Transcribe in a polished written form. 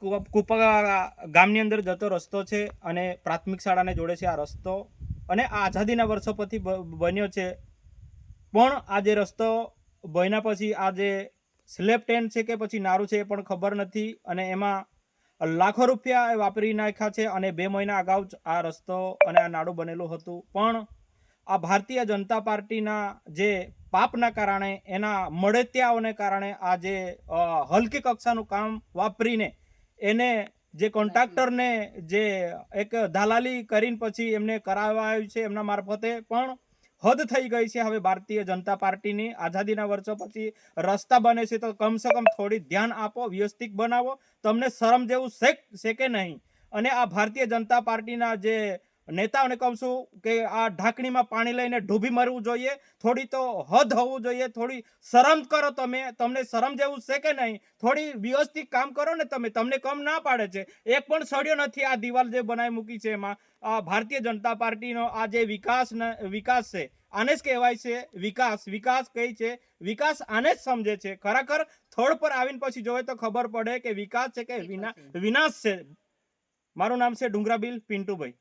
કુપા ગામની અંદર જતો રસ્તો છે અને પ્રાથમિક શાળાને જોડે છે આ રસ્તો, અને આ આઝાદીના વર્ષો પછી બન્યો છે. પણ આ જે રસ્તો બન્યા પછી આ જે સ્લેબ ટેન છે કે પછી નારું છે એ પણ ખબર નથી, અને એમાં લાખો રૂપિયા વાપરી નાખ્યા છે. અને 2 મહિના અગાઉ જ આ રસ્તો અને આ નાડું બનેલું હતું. પણ આ ભારતીય જનતા પાર્ટીના જે પાપના કારણે, એના મળતિયાઓને કારણે આ જે હલકી કક્ષાનું કામ વાપરીને એને જે કોન્ટ્રાક્ટરને જે એક દલાલી કરીને પછી એમને કરાવાયું છે એમના મારફતે, પણ હદ થઈ ગઈ છે હવે ભારતીય જનતા પાર્ટીની. આઝાદીના વર્ષો પછી રસ્તા બને છે તો કમસે કમ થોડી ધ્યાન આપો, વ્યવસ્થિત બનાવો. તમને શરમ જેવું છે કે નહીં? અને આ ભારતીય જનતા પાર્ટીના જે નેતાઓને કહું છું કે આ ઢાંકણીમાં પાણી લઈને ડૂબી મરવું જોઈએ. થોડી તો હદ હોવું જોઈએ. થોડી શરમ કરો તમે. તમને શરમ જેવું છે કે નહીં? થોડી વ્યવસ્થિત કામ કરો ને તમે. તમને કમ ના પાડે છે. એક પણ સળિયો નથી આ દિવાલ જે બનાવી મૂકી છે એમાં. આ ભારતીય જનતા પાર્ટીનો આ જે વિકાસ છે, આને જ કહેવાય છે વિકાસ. વિકાસ કઈ છે? વિકાસ આને જ સમજે છે. ખરેખર થોડ પર આવીને પછી જોવે તો ખબર પડે કે વિકાસ છે કે વિનાશ છે. મારું નામ છે ડુંગરાબીલ પિન્ટુભાઈ.